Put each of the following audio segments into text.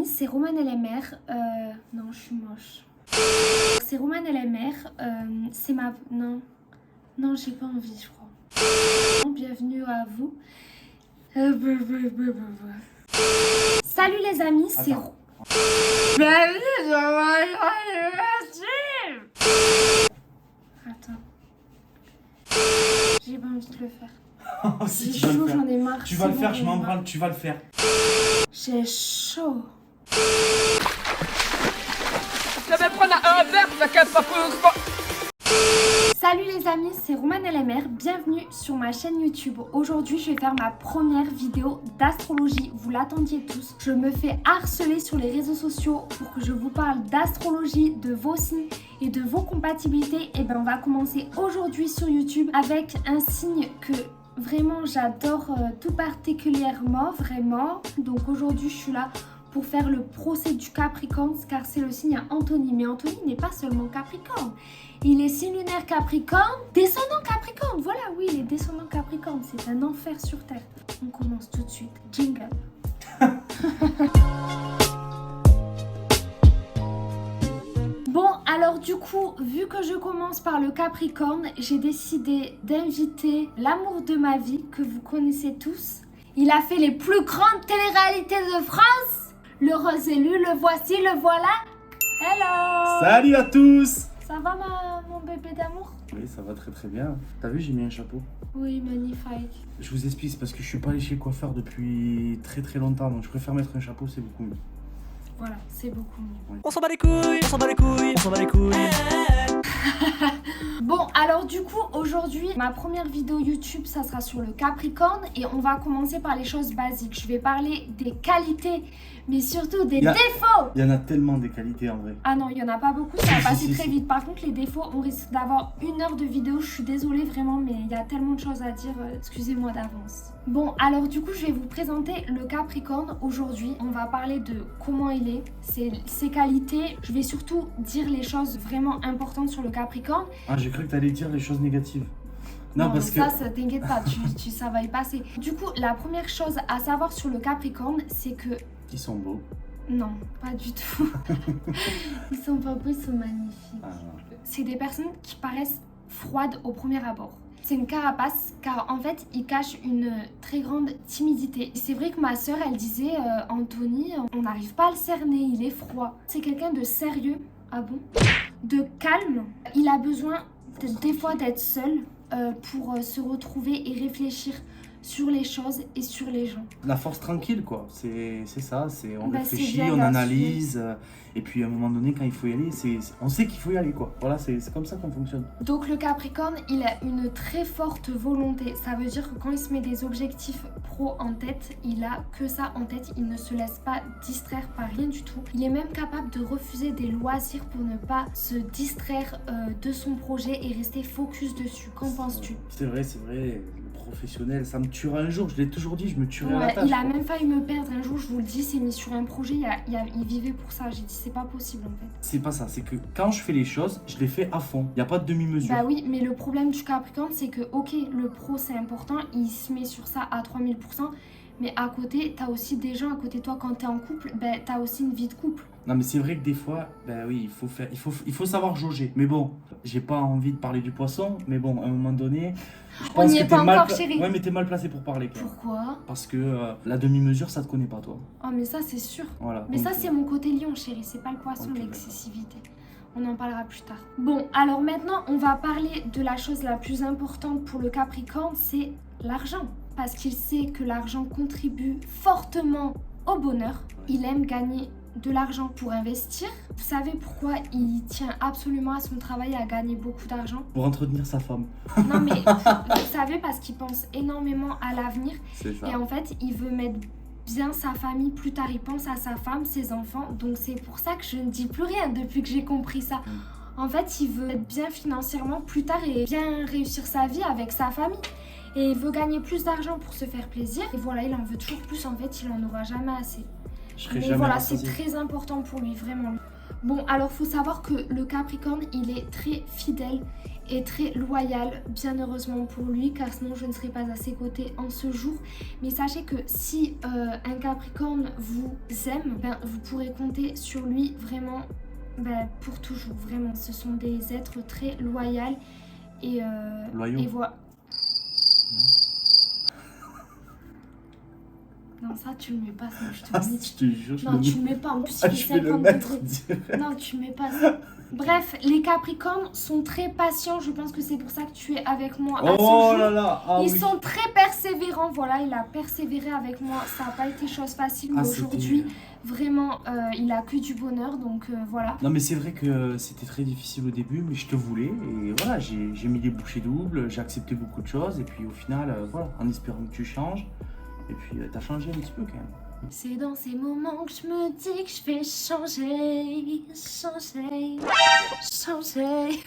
amis, c'est Romane LMR. Non, je suis moche. C'est Romane LMR. C'est ma... Non, j'ai pas envie, je crois. Bienvenue à vous. Salut les amis, c'est... Attends. J'ai pas envie de le faire. Oh, si, J'ai chaud, j'en ai marre. Tu vas le c'est faire, bon, je m'en branle, tu vas le faire. J'ai chaud. Je vais prendre un verre, t'inquiète pas. Salut les amis, c'est Romane LMR, bienvenue sur ma chaîne YouTube. Aujourd'hui, je vais faire ma première vidéo d'astrologie, vous l'attendiez tous. Je me fais harceler sur les réseaux sociaux pour que je vous parle d'astrologie, de vos signes et de vos compatibilités. Et ben on va commencer aujourd'hui sur YouTube avec un signe que vraiment j'adore tout particulièrement, vraiment. Donc aujourd'hui, je suis là pour faire le procès du Capricorne car c'est le signe à Anthony. Mais Anthony n'est pas seulement Capricorne. Il est signe lunaire Capricorne, descendant Capricorne. Voilà, oui, il est descendant Capricorne. C'est un enfer sur Terre. On commence tout de suite. Jingle. Bon, alors du coup, vu que je commence par le Capricorne, j'ai décidé d'inviter l'amour de ma vie, que vous connaissez tous. Il a fait les plus grandes téléréalités de France. Le rose élu, le voici, le voilà. Hello. Salut à tous. Ça va mon bébé d'amour? Oui, ça va très très bien. T'as vu, j'ai mis un chapeau. Oui, magnifique. Je vous explique, c'est parce que je suis pas allé chez le coiffeur depuis très très longtemps, donc je préfère mettre un chapeau, c'est beaucoup mieux. Voilà, c'est beaucoup mieux. On s'en bat les couilles, on s'en bat les couilles, on s'en bat les couilles. Bon, alors du coup, aujourd'hui, ma première vidéo YouTube, ça sera sur le Capricorne et on va commencer par les choses basiques. Je vais parler des qualités, mais surtout des défauts. Il y en a tellement des qualités en vrai. Ah non, il n'y en a pas beaucoup, ça va passer Si. très vite. Par contre, les défauts, on risque d'avoir 1 heure de vidéo. Je suis désolée vraiment, mais il y a tellement de choses à dire. Excusez-moi d'avance. Bon, alors du coup, je vais vous présenter le Capricorne aujourd'hui. On va parler de comment il est, ses qualités. Je vais surtout dire les choses vraiment importantes sur le Capricorne. Ah, j'ai cru que t'allais dire les choses négatives. Non, parce ça, que... ça t'inquiète pas, ça va y passer. Du coup, la première chose à savoir sur le Capricorne, c'est que... Ils sont beaux. Non, pas du tout. Ils sont pas beaux, ils sont magnifiques. Ah. C'est des personnes qui paraissent froides au premier abord. C'est une carapace car en fait il cache une très grande timidité. C'est vrai que ma soeur elle disait Anthony, on n'arrive pas à le cerner, il est froid. C'est quelqu'un de sérieux, ah bon, de calme. Il a besoin des fois d'être seul pour se retrouver et réfléchir sur les choses et sur les gens. La force tranquille quoi, c'est ça, on réfléchit, bien on là-dessus. analyse, et puis à un moment donné quand il faut y aller, on sait qu'il faut y aller quoi. Voilà, c'est comme ça qu'on fonctionne. Donc le Capricorne, il a une très forte volonté. Ça veut dire que quand il se met des objectifs pro en tête, il a que ça en tête. Il ne se laisse pas distraire par rien du tout. Il est même capable de refuser des loisirs pour ne pas se distraire de son projet et rester focus dessus. Qu'en penses-tu? C'est vrai, le professionnel, ça me tuera un jour. Je l'ai toujours dit, je me tuerai à la tâche. Il a même failli me perdre un jour, je vous le dis, s'est mis sur un projet, il vivait pour ça. J'ai dit c'est pas possible en fait. C'est pas ça, c'est que quand je fais les choses, je les fais à fond. Il n'y a pas de demi-mesure. Bah oui, mais le problème du Capricorne, c'est que ok, le pro c'est important, il se met sur ça à 3000%, mais à côté, t'as aussi des gens à côté de toi quand t'es en couple, bah t'as aussi une vie de couple. Non mais c'est vrai que des fois, ben oui, il faut savoir jauger. Mais bon, j'ai pas envie de parler du poisson, mais bon, à un moment donné, je On pense n'y que est pas encore, chérie. Ouais, mais t'es mal placé pour parler. Quoi. Pourquoi? Parce que la demi-mesure, ça te connaît pas toi. Oh mais ça c'est sûr. Voilà. Mais donc, ça c'est mon côté lion chérie, c'est pas le poisson, Ok, l'excessivité. On en parlera plus tard. Bon, alors maintenant on va parler de la chose la plus importante pour le Capricorne, c'est l'argent. Parce qu'il sait que l'argent contribue fortement au bonheur. Il aime gagner de l'argent pour investir. Vous savez pourquoi il tient absolument à son travail, à gagner beaucoup d'argent? Pour entretenir sa femme. Non mais vous savez, parce qu'il pense énormément à l'avenir. C'est ça. Et en fait, il veut mettre bien sa famille plus tard. Il pense à sa femme, ses enfants. Donc c'est pour ça que je ne dis plus rien depuis que j'ai compris ça. En fait, il veut être bien financièrement plus tard et bien réussir sa vie avec sa famille. Et il veut gagner plus d'argent pour se faire plaisir. Et voilà, il en veut toujours plus. En fait, il en aura jamais assez. Je serai Mais jamais voilà, c'est rassasié. très important pour lui, vraiment. Bon, alors faut savoir que le Capricorne, il est très fidèle et très loyal, bien heureusement pour lui, car sinon je ne serais pas à ses côtés en ce jour. Mais sachez que si un Capricorne vous aime, ben, vous pourrez compter sur lui vraiment pour toujours. Vraiment, ce sont des êtres très loyaux et Loyaux. voilà. Non, ça tu le mets pas, ça, je te le mets. Je te jure, je Non, tu le mets pas, en plus il je fait vais le 50 mettre degrés. direct. Non, tu mets pas ça. Bref, les Capricornes sont très patients. Je pense que c'est pour ça que tu es avec moi à ce Oh jour. là là, ah Ils oui. sont très persévérants. Voilà, il a persévéré avec moi. Ça n'a pas été chose facile, mais Ah, aujourd'hui, vraiment, il a que du bonheur. Donc voilà. Non mais c'est vrai que c'était très difficile au début, mais je te voulais et voilà, j'ai mis des bouchées doubles, j'ai accepté beaucoup de choses et puis au final, voilà, en espérant que tu changes, et puis t'as changé un petit peu quand même. C'est dans ces moments que je me dis que je vais changer, changer, changer.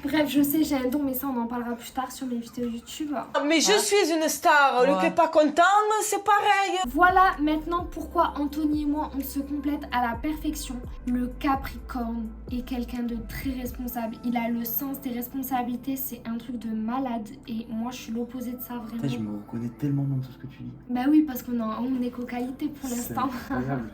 Bref, je sais, j'ai un don, mais ça on en parlera plus tard sur mes vidéos YouTube. Mais je suis une star, le qui est pas content, c'est pareil. Voilà maintenant pourquoi Anthony et moi on se complète à la perfection. Le Capricorne est quelqu'un de très responsable. Il a le sens des responsabilités, c'est un truc de malade. Et moi je suis l'opposé de ça Putain, je vraiment. me reconnais tellement dans tout ce que tu dis. Bah oui, parce on est qu'aux-qualités pour C'est l'instant. incroyable.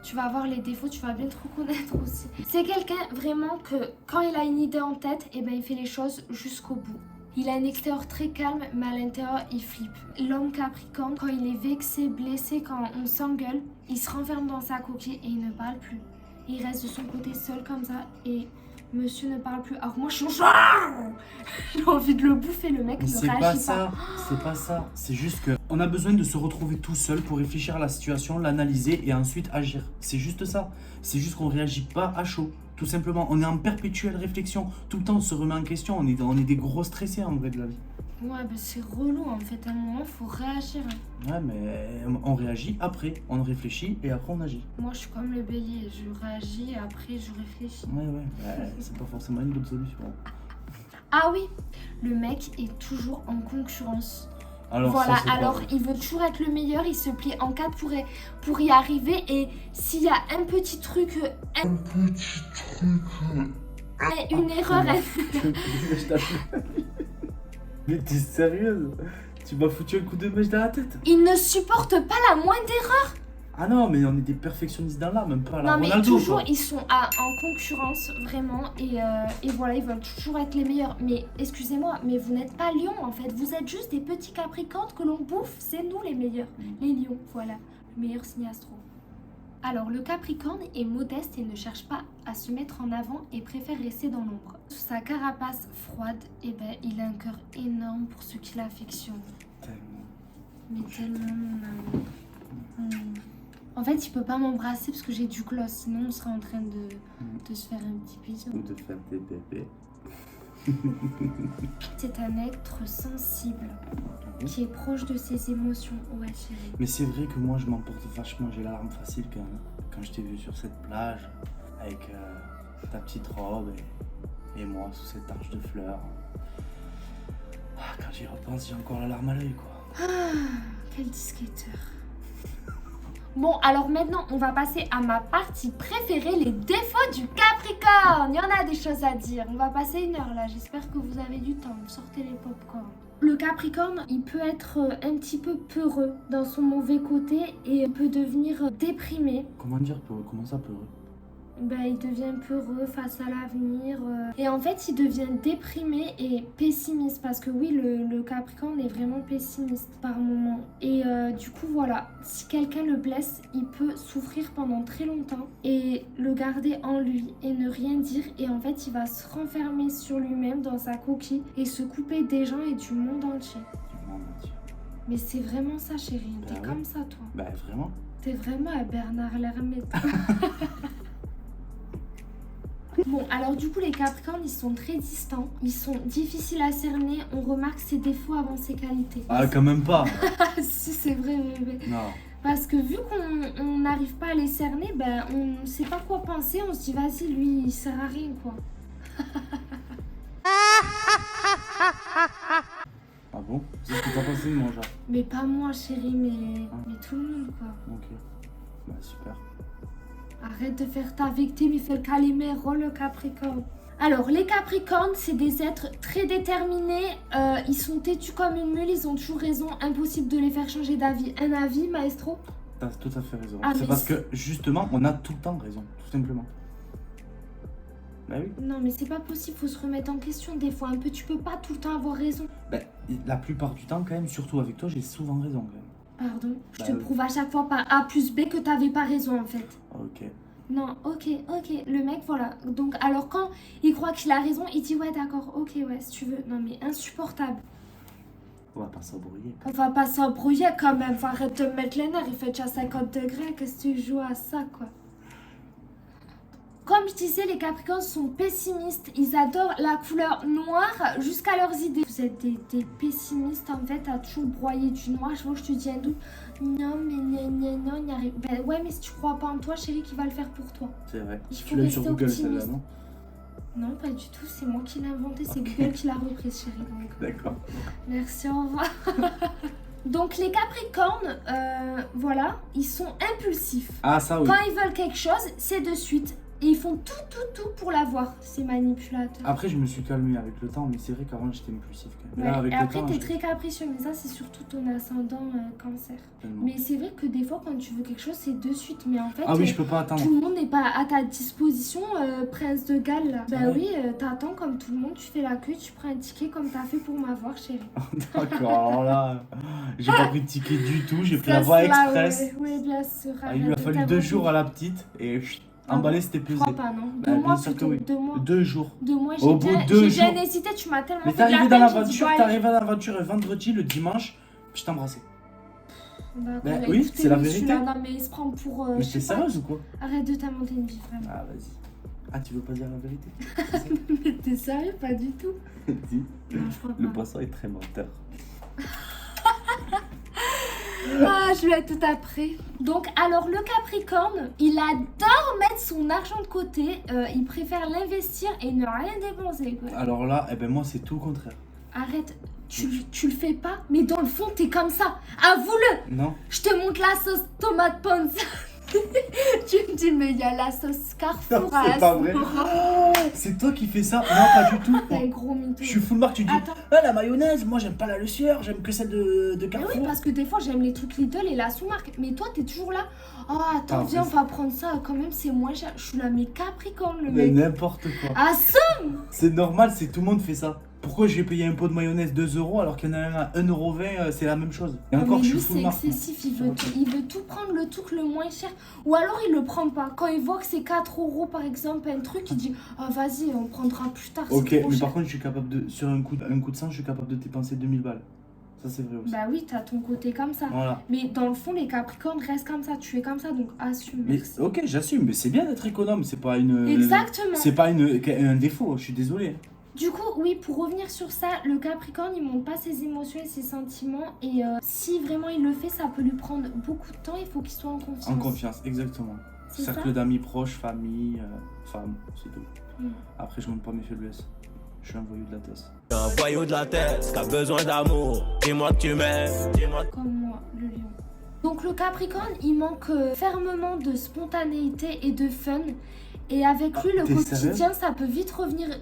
Tu vas avoir les défauts, tu vas bien te reconnaître aussi. C'est quelqu'un vraiment que quand il a une idée en tête, et ben il fait les choses jusqu'au bout. Il a un extérieur très calme, mais à l'intérieur, il flippe. L'homme Capricorne, quand il est vexé, blessé, quand on s'engueule, il se renferme dans sa coquille et il ne parle plus. Il reste de son côté seul comme ça et monsieur ne parle plus. Alors moi, je suis j'ai envie de le bouffer, le mec Mais ne c'est réagit pas pas. ça, c'est pas ça. C'est juste que on a besoin de se retrouver tout seul pour réfléchir à la situation, l'analyser et ensuite agir. C'est juste ça. C'est juste qu'on réagit pas à chaud. Tout simplement, on est en perpétuelle réflexion. Tout le temps, on se remet en question. On est des gros stressés en vrai de la vie. Ouais, bah c'est relou en fait. À un moment, faut réagir. Ouais, mais on réagit après. On réfléchit et après on agit. Moi, je suis comme le bélier. Je réagis et après, je réfléchis. Ouais. C'est pas forcément une bonne solution. Ah oui, le mec est toujours en concurrence. Alors, Voilà, ça, c'est pas alors vrai. il veut toujours être le meilleur, il se plie en quatre pour y arriver. Et s'il y a un petit truc, une erreur, Mais t'es sérieuse? Tu m'as foutu un coup de mèche dans la tête? il ne supporte pas la moindre erreur. Ah non, mais on est des perfectionnistes dans l'âme, même pas à la Non mais Ronaldo, toujours, quoi. ils sont en concurrence, vraiment. Et voilà, ils veulent toujours être les meilleurs. Mais excusez-moi, mais vous n'êtes pas lions en fait. Vous êtes juste des petits capricornes que l'on bouffe. C'est nous les meilleurs. Les lions, voilà. Le meilleur signe astro. Alors, le Capricorne est modeste et ne cherche pas à se mettre en avant et préfère rester dans l'ombre. Sous sa carapace froide, eh ben, il a un cœur énorme pour ceux qui l'affectionnent. Tellement. Mais tellement, mon amour. En fait, il peut pas m'embrasser parce que j'ai du gloss, sinon on serait en train de se faire un petit bisou. Ou de faire des bébés. C'est un être sensible qui est proche de ses émotions. Ouais, chérie. Mais c'est vrai que moi, je m'emporte vachement. J'ai la larme facile quand je t'ai vu sur cette plage avec ta petite robe et moi sous cette arche de fleurs. Ah, quand j'y repense, j'ai encore la larme à l'œil, quoi. Ah, quel disquetteur. Bon, alors maintenant, on va passer à ma partie préférée, les défauts du Capricorne. Il y en a des choses à dire. On va passer 1 heure là. J'espère que vous avez du temps. Sortez les pop-corn. Le Capricorne, il peut être un petit peu peureux dans son mauvais côté et peut devenir déprimé. Comment dire peureux? Comment ça peureux? Ben, il devient peureux face à l'avenir. Et en fait, il devient déprimé et pessimiste. Parce que oui, le Capricorne est vraiment pessimiste par moment. Et du coup, voilà. Si quelqu'un le blesse, il peut souffrir pendant très longtemps. Et le garder en lui et ne rien dire. Et en fait, il va se renfermer sur lui-même dans sa coquille. Et se couper des gens et du monde entier. Du monde entier. Mais c'est vraiment ça, chérie. Bah T'es ouais. comme ça, toi. Bah, vraiment? T'es vraiment un Bernard Lermite. Bon, alors du coup, les Capricornes, ils sont très distants. Ils sont difficiles à cerner. On remarque ses défauts avant ses qualités. Ah, quand même pas. Si, c'est vrai, bébé. Non. Parce que vu qu'on n'arrive pas à les cerner, ben, on ne sait pas quoi penser. On se dit, vas-y, lui, il sert à rien, quoi. Ah bon? C'est ce que t'as pensé de moi, genre? Mais pas moi, chérie, mais tout le monde, quoi. Ok. Bah, super. Arrête de faire ta victime, il fait le calimero, le Capricorne. Alors, les Capricornes, c'est des êtres très déterminés. Ils sont têtus comme une mule, ils ont toujours raison. Impossible de les faire changer d'avis. Un avis, maestro? T'as tout à fait raison. Ah, c'est mais parce que justement, on a tout le temps raison, tout simplement. Bah oui. Non, mais c'est pas possible, faut se remettre en question des fois un peu. Tu peux pas tout le temps avoir raison. Ben, la plupart du temps, quand même, surtout avec toi, j'ai souvent raison, quand même. Pardon, je Bah te oui. prouve à chaque fois par A plus B que t'avais pas raison en fait. Ok. Non, ok, le mec, voilà. Donc, alors quand il croit qu'il a raison, il dit ouais, d'accord, ok, ouais, si tu veux. Non, mais insupportable. On va pas s'embrouiller. On va pas s'embrouiller quand même. Faut arrêter de mettre les nerfs, il fait déjà 50 degrés. Qu'est-ce que tu joues à ça, quoi? Comme je disais, les Capricornes sont pessimistes. Ils adorent la couleur noire jusqu'à leurs idées. Vous êtes des pessimistes en fait, à toujours broyer du noir. Je vois que je te dis un doute. Non, mais non, il n'y arrive. Ben ouais, mais si tu crois pas en toi, chérie, qui va le faire pour toi? C'est vrai. Il faut Tu l'as eu sur rester Google, optimiste. celle-là, non? Non, pas du tout. C'est moi qui l'ai inventé. C'est Ok. Google qui l'a reprise, chérie. Donc, D'accord. merci, au revoir. Donc les Capricornes, voilà, ils sont impulsifs. Ah, ça oui. Quand ils veulent quelque chose, c'est de suite. Et ils font tout pour l'avoir, ces manipulateurs. Après, je me suis calmé avec le temps, mais c'est vrai qu'avant, j'étais impulsif quand même. Mais là, Ouais, avec et le après, temps, t'es j'ai- très capricieux, mais ça, c'est surtout ton ascendant cancer. tellement. Mais c'est vrai que des fois, quand tu veux quelque chose, c'est de suite. Mais en fait, Ah oui, je peux pas attendre. tout le monde n'est pas à ta disposition, prince de Galles. Là. Bah Ouais. oui, t'attends comme tout le monde, tu fais la queue, tu prends un ticket comme t'as fait pour m'avoir, chérie. D'accord, alors là, j'ai pas pris de ticket du tout, j'ai pris la Ça, voie c'est là, express. Oui, bien sûr. Ah, il lui a arrête de fallu 2 t'inventer. jours à la petite et chut, Ah emballé, bon c'était Je pesé. crois pas, non. Bah, 2 mois bien sûr que plutôt, oui. 2 mois. 2 jours. 2 mois, Au bout de 2 j'ai bien jours. hésité, tu m'as tellement Mais fait de la t'arrivais dans peine, j'ai dit, l'aventure, bon, t'arrivais à l'aventure le vendredi, le dimanche, je t'embrassais. D'accord, Ben bah, oui, écoutez, c'est la oui, vérité. celui-là, non, mais il se prend pour. Mais je t'es sais pas. sérieuse ou quoi? Arrête de t'inventer une vie, vraiment. Ah, vas-y. Ah, tu veux pas dire la vérité? Mais t'es sérieux? Pas du tout. Dis, Non, je crois le pas. poisson est très menteur. Ah, je lui ai tout appris. Donc, alors, le Capricorne, il adore mettre son argent de côté. Il préfère l'investir et ne rien dépenser, quoi. Alors là, eh ben moi, c'est tout le contraire. Arrête, tu le fais pas, mais dans le fond, t'es comme ça. Avoue-le! Non? Je te montre la sauce tomate ponza. Tu me dis, mais il y a la sauce Carrefour Non, à c'est la pas vrai. C'est toi qui fais ça? Non, pas du tout. T'es un gros mytho. Je suis full marque, tu dis Attends. ah, la mayonnaise, moi j'aime pas la lucière, j'aime que celle de Mais Carrefour. oui, parce que des fois, j'aime les trucs Lidl et la sous-marque. Mais toi, t'es toujours là. Oh, attends, Ah, viens, on mais va prendre ça. Quand même, c'est moins cher. Je suis là, mais Capricorne, le Mais mec. n'importe quoi. Ah, ça! C'est normal, c'est tout le monde fait ça. Pourquoi j'ai payé un pot de mayonnaise 2 €, alors qu'il y en a un à 1,20 €, c'est la même chose. Et Ah, encore, mais je suis lui, full c'est marque. excessif. Il veut tout prendre, le truc le moins cher. Ou alors, il le prend pas. Quand il voit que c'est 4 € par exemple, un truc, il dit ah, vas-y, on prendra plus tard. Ok, c'est trop mais cher. par contre, je suis capable de, sur un coup de sang, je suis capable de dépenser 2000 balles. Ça, c'est vrai aussi. Bah oui, t'as ton côté comme ça. Voilà. Mais dans le fond, les Capricornes restent comme ça. Tu es comme ça, donc assume. Mais merci. ok, j'assume, mais c'est bien d'être économe, c'est pas une. Exactement. C'est pas un défaut, je suis désolé. Du coup, oui, pour revenir sur ça, le Capricorne, il montre pas ses émotions et ses sentiments. Et si vraiment il le fait, ça peut lui prendre beaucoup de temps. Il faut qu'il soit en confiance. En confiance, exactement. C'est Cercle ça d'amis proches, famille, femme, c'est tout. Mm. Après, je montre pas mes faiblesses. Je suis un voyou de la tête. Un voyou de la tête, t'as besoin d'amour. Dis-moi que tu m'aimes, dis-moi que Comme moi, le lion. Donc le Capricorne, il manque fermement de spontanéité et de fun. Et avec lui, le t'es quotidien, ça peut vite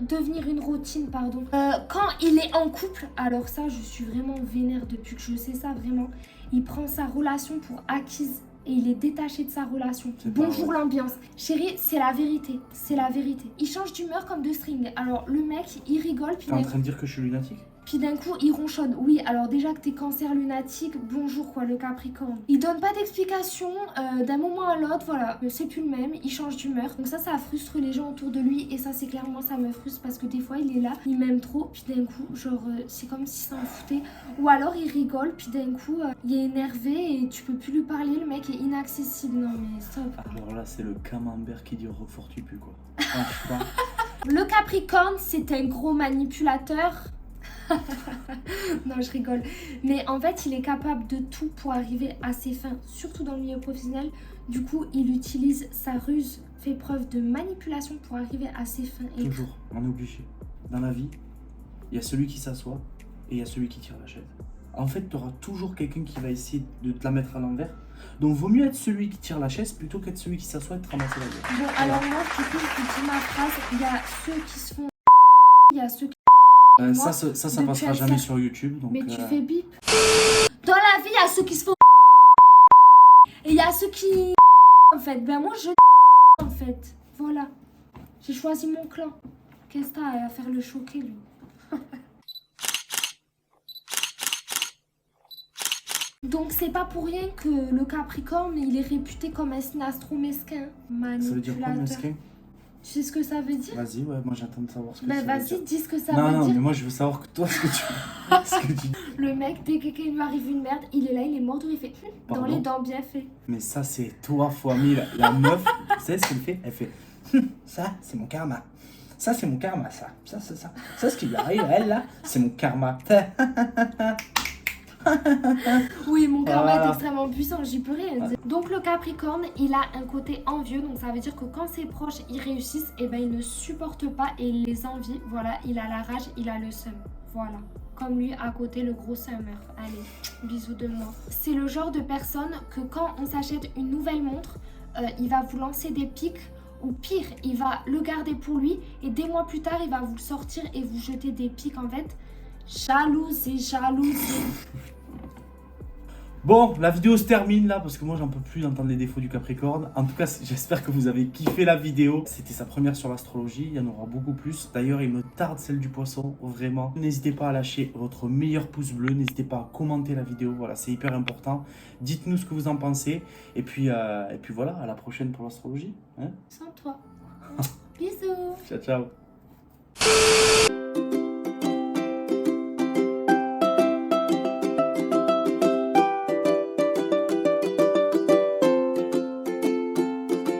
devenir une routine, pardon. Quand il est en couple, alors ça, je suis vraiment vénère depuis que je sais ça, vraiment. Il prend sa relation pour acquise et il est détaché de sa relation. C'est pas Bonjour vrai. l'ambiance. Chérie, c'est la vérité, c'est la vérité. Il change d'humeur comme de string. Alors le mec, il rigole, puis T'es en d'un train de dire que je suis lunatique? puis d'un coup, il ronchonne. Oui, alors déjà que t'es cancer lunatique, bonjour quoi, le Capricorne. Il donne pas d'explication d'un moment à l'autre, voilà, c'est plus le même, il change d'humeur. Donc ça frustre les gens autour de lui et ça c'est clairement, ça me frustre parce que des fois il est là, il m'aime trop, puis d'un coup, genre, c'est comme si ça en foutait. Ou alors il rigole, puis d'un coup, il est énervé et tu peux plus lui parler, le mec est inaccessible. Non mais stop. Alors là, c'est le camembert qui dit Roquefort tu pues, quoi. Franchement. Le Capricorne, c'est un gros manipulateur. Non, je rigole. Mais en fait, il est capable de tout pour arriver à ses fins, surtout dans le milieu professionnel. Du coup, il utilise sa ruse, fait preuve de manipulation pour arriver à ses fins. Et Toujours, on est obligé. Dans la vie, il y a celui qui s'assoit et il y a celui qui tire la chaise. en fait, tu auras toujours quelqu'un qui va essayer de te la mettre à l'envers. Donc, vaut mieux être celui qui tire la chaise plutôt qu'être celui qui s'assoit et te ramasser la gueule. Bon, alors moi, du coup, je vous dis ma phrase. Il y a ceux qui se font... Il y a ceux qui... moi, ça passera jamais sur YouTube. Donc, mais tu fais bip. Dans la vie, il y a ceux qui se font... Et il y a ceux qui... En fait, ben moi, je... En fait, voilà. J'ai choisi mon clan. Qu'est-ce que t'as à faire le choquer, lui? Donc c'est pas pour rien que le Capricorne, il est réputé comme un signe astro-mesquin. Ça veut dire quoi, Manipulateur. mesquin? Tu sais ce que ça veut dire? Vas-y, ouais, moi j'attends de savoir ce que Ben ça veut dire. vas-y, dis ce que ça Non, veut non, dire. mais moi je veux savoir que toi, ce que tu ce que tu dis. Le mec, dès que quelqu'un lui arrive une merde, il est là, il est mort, il fait dans Pardon les dents bien fait. Mais ça, c'est toi fois 1000. La meuf, tu sais ce qu'elle fait? Elle fait ça, c'est mon karma. Ça, c'est mon karma, ça. Ça, ce qui lui arrive à elle, là, c'est mon karma. Oui, mon karma Voilà. est extrêmement puissant, j'y peux rien dire. Donc le Capricorne, il a un côté envieux, donc ça veut dire que quand ses proches ils réussissent, et ben il ne supporte pas et il les envie. Voilà, il a la rage, il a le seum. Voilà. Comme lui à côté, le gros summer. Allez, bisous de moi. C'est le genre de personne que quand on s'achète une nouvelle montre, il va vous lancer des pics. Ou pire, il va le garder pour lui et des mois plus tard, il va vous le sortir et vous jeter des pics en fait. Jalousie. Bon, la vidéo se termine là parce que moi j'en peux plus d'entendre les défauts du Capricorne. En tout cas, j'espère que vous avez kiffé la vidéo. C'était sa première sur l'astrologie, il y en aura beaucoup plus. D'ailleurs, il me tarde celle du Poisson, vraiment. N'hésitez pas à lâcher votre meilleur pouce bleu, n'hésitez pas à commenter la vidéo, voilà, c'est hyper important. Dites-nous ce que vous en pensez. Et puis voilà, à la prochaine pour l'astrologie. Hein, Sans toi. Bisous. ciao, ciao.